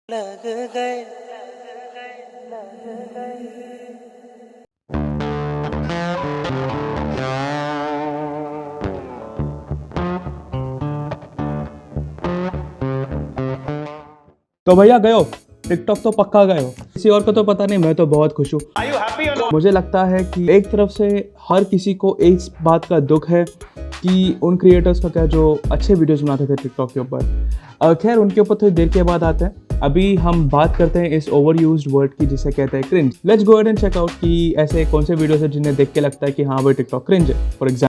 लग गए। तो भैया गए हो टिकटॉक तो पक्का गए हो, किसी और को तो पता नहीं, मैं तो बहुत खुश हूँ। मुझे लगता है कि एक तरफ से हर किसी को इस बात का दुख है कि उन क्रिएटर्स का क्या जो अच्छे वीडियोस बनाते थे टिकटॉक के ऊपर, खैर उनके ऊपर थोड़ी देर के बाद आते हैं। अभी हम बात करते हैं इस ओवर यूज्ड वर्ड की जिसे कहते हैं cringe. Let's go ahead and check out कि ऐसे कौन से वीडियोस हैं जिन्हें देख के लगता है कि हाँ भाई टिकटॉक क्रिंज है। फॉर एग्जाम्पल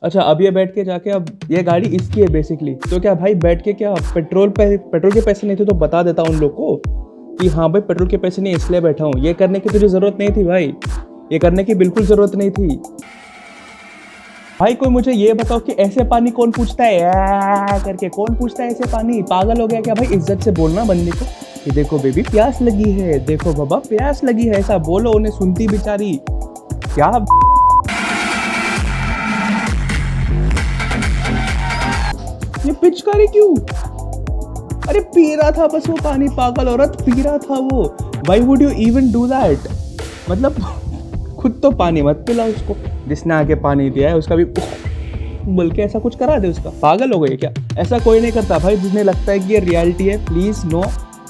अच्छा, अब ये बैठ के जाके, अब ये गाड़ी इसकी है बेसिकली, तो क्या भाई बैठ के क्या पेट्रोल के पैसे नहीं थे तो बता देता उन लोग को कि हाँ भाई पेट्रोल के पैसे नहीं इसलिए बैठा हूँ। ये करने की तुझे ज़रूरत नहीं थी भाई, ये करने की बिल्कुल ज़रूरत नहीं थी भाई। कोई मुझे ये बताओ कि ऐसे पानी कौन पूछता है करके, कौन पूछता है ऐसे पानी? पागल हो गया क्या भाई? इज्जत से बोलना बंदे को कि देखो बेबी प्यास लगी है, देखो बाबा प्यास लगी है, ऐसा बोलो। उन्हें सुनती बेचारी क्या। ये पिचकारी क्यों? अरे पी रहा था बस वो पानी, पागल औरत पी रहा था वो। Why would you even do that? मतलब खुद तो पानी मत पिला उसको, जिसने आके पानी दिया है उसका भी बोल के ऐसा कुछ करा दे उसका। पागल हो गए क्या? ऐसा कोई नहीं करता भाई। जिन्हें लगता है कि ये रियलिटी है, प्लीज नो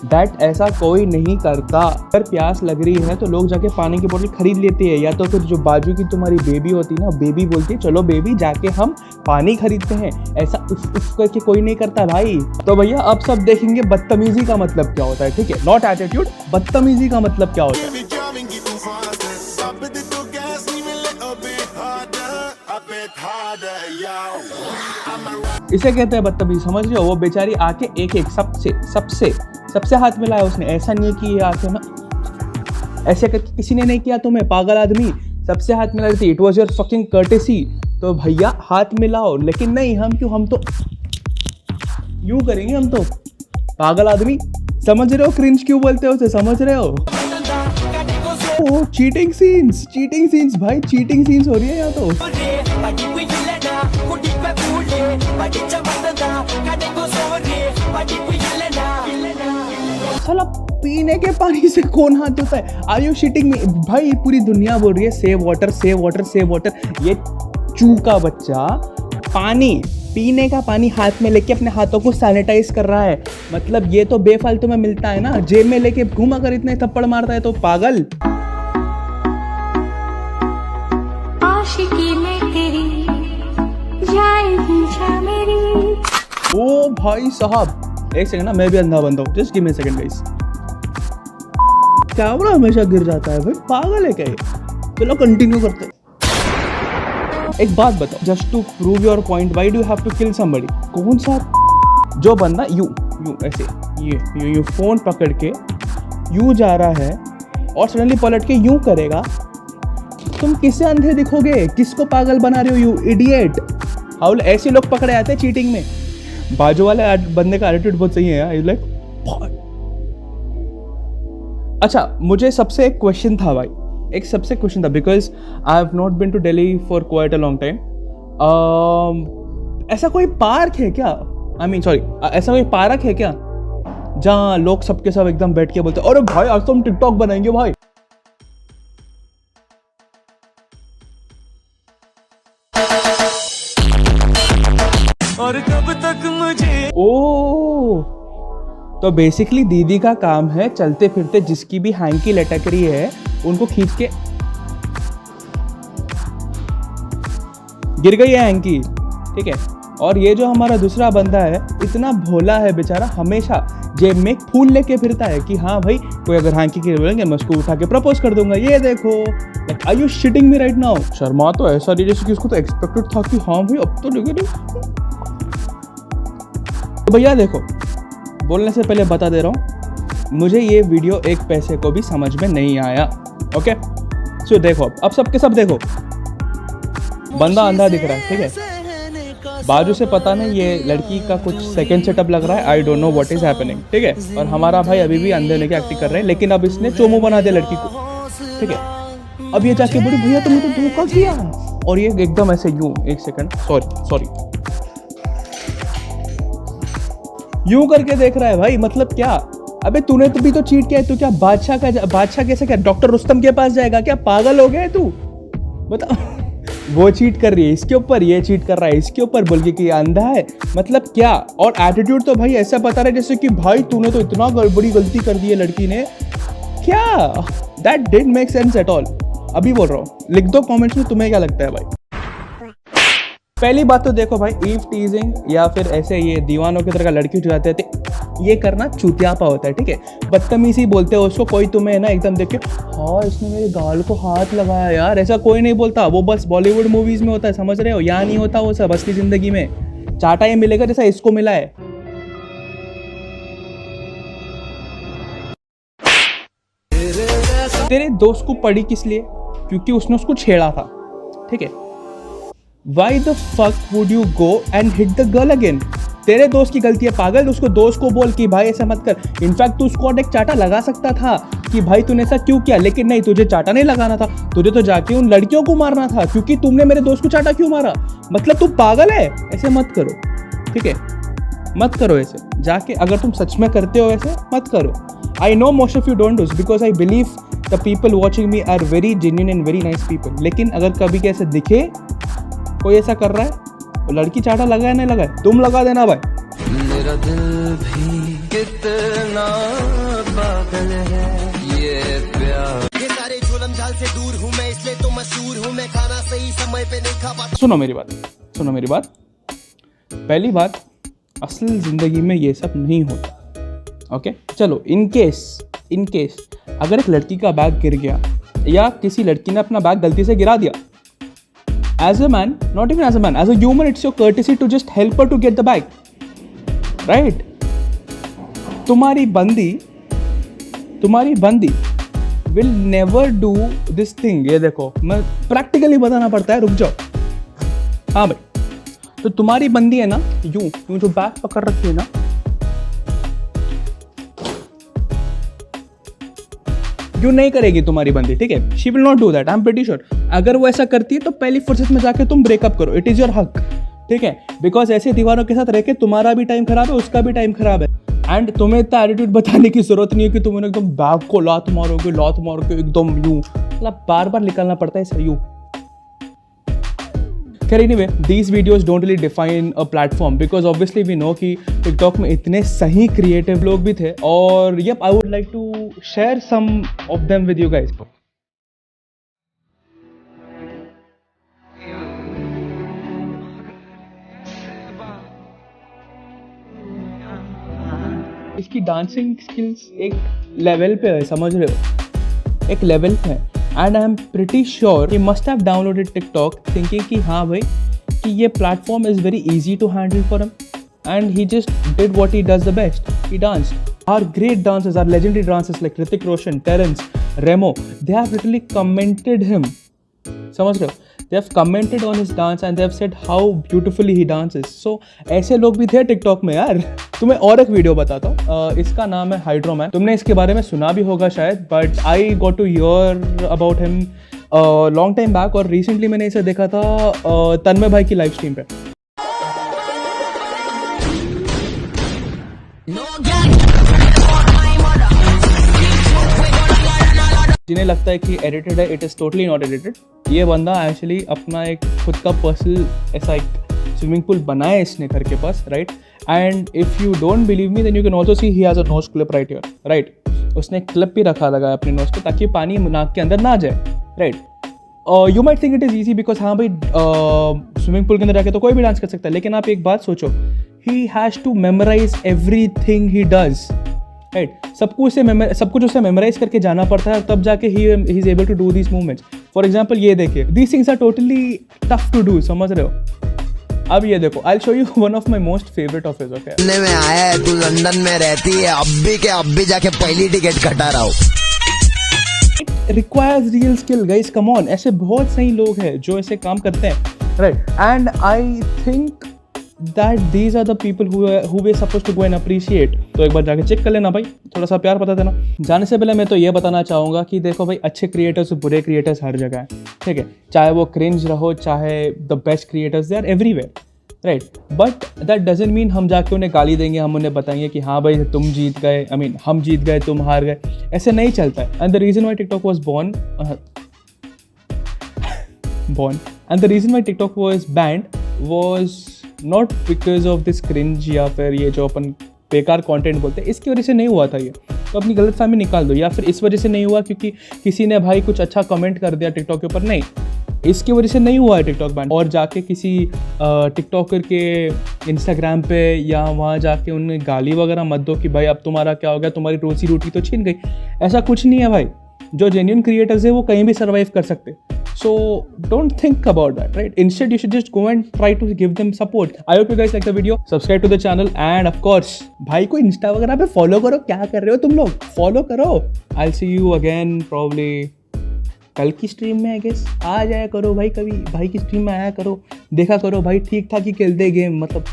दैट ऐसा कोई नहीं करता। अगर प्यास लग रही है तो लोग जाके पानी की बोतल खरीद लेते हैं, या तो फिर जो बाजू की तुम्हारी बेबी होती है ना, बेबी बोलती है चलो बेबी जाके हम पानी खरीदते हैं। ऐसा उफ करके कोई नहीं करता भाई। तो भैया अब सब देखेंगे बदतमीजी का मतलब क्या होता है, ठीक है? नॉट एटीट्यूड, बदतमीजी का मतलब क्या होता है। इसे कहते हैं बदतमीजी, समझ रहे हो? वो बेचारी आके एक एक सबसे हाथ मिलाया उसने। ऐसा नहीं कि ये आके ना ऐसे करके किसी ने नहीं किया तुम्हें, पागल आदमी। सबसे हाथ मिला थी, it was your fucking courtesy. तो भैया हाथ मिलाओ, लेकिन नहीं हम क्यों, हम तो यूं करेंगे हम तो, पागल आदमी। समझ रहे हो क्रिंज क्यों बोलते हो उसे? समझ रहे हो? ओ चीटिंग सीन्स भाई, चीटिंग सीन्स हो रही है यहाँ तो। साला पीने के पानी से कौन हाथ धोता है? आर यू शिटिंग मी भाई? पूरी दुनिया बोल रही है save water save water save water. ये चूका बच्चा पानी, पीने का पानी हाथ में लेके अपने हाथों को सैनिटाइज कर रहा है। मतलब ये तो बेफालतू में मिलता है ना, जेब में लेके घूमा कर इतने थप्पड़ मारता है तो पागल। आशिकी में तेरी जाएगी जा मेरी। ओ भाई साहब एक सेकंड ना, मैं भी अंधा बनता हूँ, just give me a second guys. Camera हमेशा गिर जाता है भाई, पागल है क्या ये? चलो कंटिन्यू करते हैं। एक बात बताओ, just to prove your point, why do you have to kill somebody? कौन सा जो बंदा यूं ऐसे ये फोन पकड़ के यूं जा रहा है और सडनली पलट के यूं करेगा, तुम किससे अंधे दिखोगे? किसको पागल बना रहे हो यू इडियट? हाउ ऐसे लोग पकड़े आते हैं चीटिंग में। बाजू वाले बंदे का एटीट्यूड बहुत सही है यार, लाइक। अच्छा मुझे सबसे एक क्वेश्चन था भाई, एक सबसे क्वेश्चन था, because I have not been to Delhi for quite a long time. ऐसा कोई पार्क है क्या? ऐसा कोई पार्क है क्या जहाँ लोग सबके सब एकदम बैठ के बोलते अरे भाई आज तो हम टिकटॉक बनाएंगे भाई? और कब तक मुझे तो बेसिकली दीदी का काम है चलते फिरते जिसकी भी हैंकी लटक रही है उनको खींच के, गिर गई है हैंकी, ठीक है? और ये जो हमारा दूसरा बंदा है इतना भोला है बेचारा, हमेशा जेब में फूल लेके फिरता है कि हाँ भाई कोई अगर हैंकी के बोलेंगे मैं उसको उठा के प्रपोज कर दूंगा। ये देखो, are you shitting me right now? Sharma तो ऐसा नहीं जैसे कि उसको तो एक्सपेक्टेड था कि हाँ भाई अब तो लेके। तो भैया देखो, बोलने से पहले बता दे रहा हूँ, मुझे ये वीडियो एक पैसे को भी समझ में नहीं आया। ओके सो देखो, अब सबके सब देखो, बंदा अंधा दिख रहा है, ठीक है? बाजू से पता नहीं ये लड़की का कुछ सेकंड सेटअप लग रहा है, I don't know what is happening, ठीक है। और हमारा भाई अभी भी अंधे होने की एक्टिंग कर रहे हैं, लेकिन अब इसने चोमो बना दिया लड़की को, ठीक है। अब ये जाके बोली भैया तुमने तो धोखा किया, और ये एकदम ऐसे यूं, एक सेकंड, सॉरी यूं करके देख रहा है भाई, मतलब क्या, अबे तूने तो भी तो चीट किया है, तू क्या बादशाह कैसे, क्या डॉक्टर रुस्तम के पास जाएगा क्या, पागल हो गया तू, बता। वो चीट कर रही है इसके ऊपर, ये चीट कर रहा है इसके ऊपर, बोल के कि अंधा है, मतलब क्या। और एटीट्यूड तो भाई ऐसा बता रहा है जैसे कि भाई तूने तो इतना बड़ी गलती कर दी है लड़की ने, क्या, that didn't make sense at all. अभी बोल रहा हूँ, लिख दो कमेंट्स में तुम्हें क्या लगता है भाई। पहली बात तो देखो भाई, ईव टीजिंग या फिर ऐसे ये दीवानों की तरह लड़की उठ जाते थे, ये करना चूतियापा होता है, ठीक है। बदतमीजी बोलते हो उसको, कोई तुम्हें ना एकदम देख के हाँ इसने मेरे गाल को हाथ लगाया यार, ऐसा कोई नहीं बोलता, वो बस बॉलीवुड मूवीज में होता है, समझ रहे हो, यहाँ नहीं होता वो सब असली जिंदगी में। चाटा ये मिलेगा जैसा इसको मिला है। तेरे दोस्त को पड़ी किस लिए, क्योंकि उसने उसको छेड़ा था, ठीक है। Why the fuck would you go and hit the girl again? तेरे दोस्त की गलती है पागल, उसको दोस्त को बोल कि भाई ऐसा मत कर। इनफैक्ट तू उसको एक चाटा लगा सकता था कि भाई तूने ऐसा क्यों किया, लेकिन नहीं, तुझे चाटा नहीं लगाना था, तुझे तो जाके उन लड़कियों को मारना था, क्योंकि तुमने मेरे दोस्त को चाटा क्यों मारा, मतलब तू पागल है। ऐसे मत करो, ठीक है, मत करो ऐसे जाके, अगर तुम सच में करते हो ऐसे मत करो। I know most of you don't do because I believe the people watching me are very genuine and very nice people, लेकिन अगर कभी कैसे दिखे कोई ऐसा कर रहा है, तो लड़की चाटा लगाए नहीं लगाए, तुम लगा देना भाई। मेरा दिल भी कितना पागल है ये प्यार, ये सारे जुल्म झाल से दूर हूं मैं, इसलिए तो मशहूर हूं मैं, खाना सही समय पे नहीं खा पाता। सुनो मेरी बात, पहली बात, असल जिंदगी में ये सब नहीं होता, ओके। चलो इन केस अगर एक लड़की का बैग गिर गया या किसी लड़की ने अपना बैग गलती से गिरा दिया, as a man, not even as a man, as a human, it's your courtesy to just help her to get the bag, right? तुम्हारी बंदी will never do this thing। ये देखो, मैं प्रैक्टिकली बताना पड़ता है, रुक जाओ। हाँ भाई, तो तुम्हारी बंदी है ना, यूं जो बैग पकड़ रखी है ना, जो नहीं करेगी तुम्हारी बंदी, ठीक है, she will not do that, I am pretty sure. अगर वो ऐसा करती है तो पहली फुर्सत में जाके तुम ब्रेकअप करो, इट इज योर हक, ठीक है, बिकॉज ऐसे दीवारों के साथ रह के तुम्हारा भी टाइम खराब है, उसका भी टाइम खराब है। एंड तुम्हें इतना एटीट्यूड बताने की जरूरत नहीं है कि तुम एकदम बैग को लात मारोगे एकदम यूं, मतलब बार बार निकलना पड़ता है इसे यूं। Anyway, these videos don't really define a platform because obviously we know कि TikTok में इतने सही creative लोग भी थे, और yep, I would like to share some of them with you guys. इसकी डांसिंग स्किल्स एक लेवल पे है, समझ रहे हो, एक लेवल पे है। And I am pretty sure he must have downloaded TikTok thinking कि हाँ भाई कि ये platform is very easy to handle for him, and he just did what he does the best, he danced. Our great dancers, our legendary dancers like Hrithik Roshan, Terence, Remo, they have literally commented him, समझ रहे हो, they have commented on his dance and they have said how beautifully he dances. So ऐसे लोग भी थे TikTok में यार। तुम्हें और एक वीडियो बताता हूँ, इसका नाम है हाइड्रोमैन, तुमने इसके बारे में सुना भी होगा शायद, but I got to hear about him long time back, और रिसेंटली मैंने इसे देखा था तन्मय भाई की लाइव स्ट्रीम पे। जिन्हें लगता है कि एडिटेड है, it is totally not edited. ये बंदा एक्चुअली अपना एक खुद का पर्सनल ऐसा एक स्विमिंग पूल बनाया है इसने घर के पास, right. And if you don't believe me then you can also see he has a nose clip right here, right. उसने क्लिप भी रखा लगा अपने नोज पे ताकि पानी नाक के अंदर ना जाए, right. You might think it is easy because हाँ भाई स्विमिंग पूल के अंदर जाके तो कोई भी डांस कर सकता है, लेकिन आप एक बात सोचो, he has to memorise everything he does, right. सब कुछ उसे मेमोराइज करके जाना पड़ता है, तब जाके he is able to do these movements. For example ये देखिए, these things are totally tough to do, समझ रहे हो। अब ये देखो, I will show you one of my most favourite of his, okay. में आया है, तू लंदन में रहती है, अब भी जाके पहली टिकट कटा रहा हूँ। It requires real skill guys, come on. ऐसे बहुत सही लोग हैं जो ऐसे काम करते हैं, right. And I think that these are the people who we're supposed to go and appreciate. तो एक बार जाके चेक कर लेना भाई, थोड़ा सा प्यार बता देना। जाने से पहले मैं तो ये बताना चाहूँगा कि देखो भाई, अच्छे क्रिएटर्स और बुरे क्रिएटर्स हर जगह हैं, ठीक है। चाहे वो क्रिंज रहो, चाहे the best creators, they are everywhere, right. But that doesn't mean हम जाके उन्हें गाली देंगे, हम उन्हें बताएंगे कि हाँ भाई तुम जीत गए, आई मीन हम जीत गए तुम हार गए, ऐसे नहीं चलता है। And the reason why TikTok was born and the reason why TikTok was banned was not because of this cringe या फिर ये जो अपन बेकार कंटेंट बोलते हैं, इसकी वजह से नहीं हुआ था ये। तो अपनी गलतफहमी निकाल दो। या फिर इस वजह से नहीं हुआ क्योंकि किसी ने भाई कुछ अच्छा कमेंट कर दिया टिकटॉक के ऊपर, नहीं, इसकी वजह से नहीं हुआ है टिकटॉक बैन। और जाके किसी टिकटॉकर के इंस्टाग्राम पे या वहाँ जाके उन्हें गाली वगैरह मत दो कि भाई अब तुम्हारा क्या हो गया, तुम्हारी रोजी रोटी तो छीन गई। ऐसा कुछ नहीं है भाई, जो जेन्युइन क्रिएटर्स है वो कहीं भी सर्वाइव कर सकते। So don't think about that, right? Instead, you should just go and try to give them support. I hope you guys like the video. Subscribe to the channel and of course, भाई को Insta वगैरह पे follow करो। क्या कर रहे हो तुम लोग, फॉलो करो। I'll see you again probably कल की स्ट्रीम में, आई गेस। आ जाया करो भाई, कभी भाई की स्ट्रीम में आया करो, देखा करो भाई ठीक ठाक ही खेलते गेम, मतलब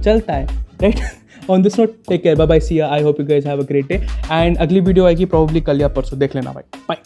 चलता है, right. On this note, take care, bye bye, see ya. I hope you guys have a great day and अगली वीडियो आएगी प्रॉब्ली कल या परसों, देख लेना भाई, बाय।